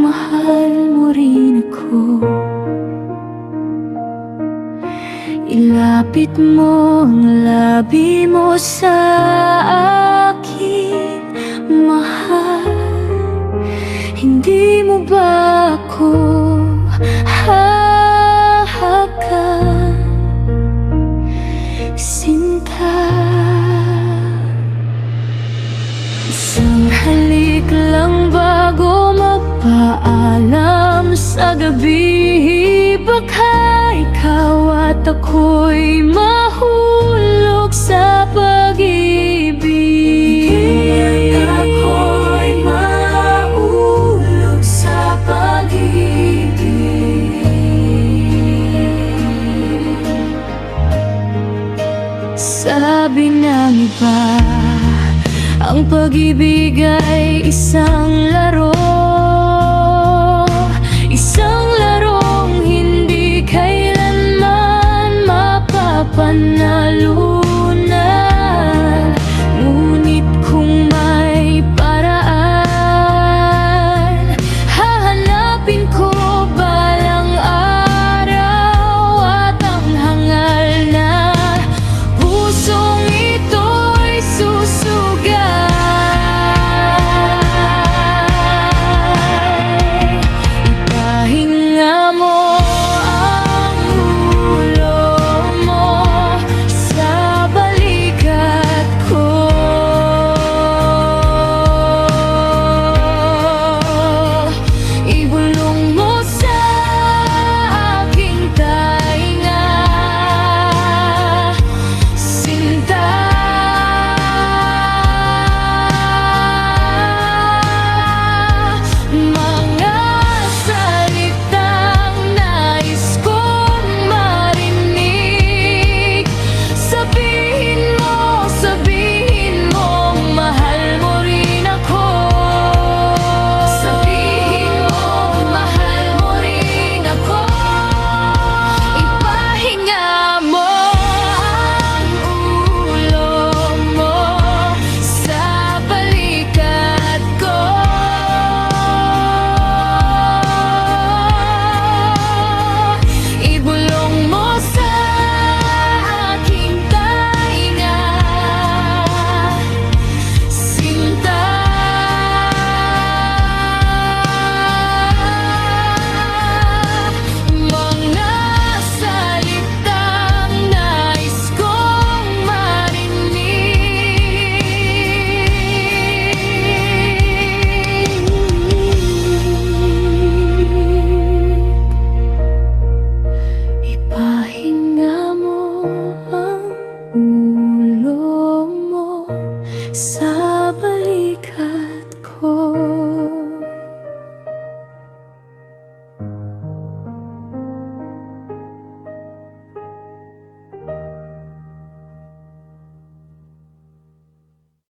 mahal mo rin ako. Ilapit mo ang labi mo sa akin, mahal. Hindi mo ba ako hahagan, sinta? Isang halik lang bago magpaalam sa gabi, baka ikaw at ako'y mahulog sa pag-ibig. At ako'y mahulog sa pag-ibig. Sabi ng iba, ang pag-ibig ay isang laro.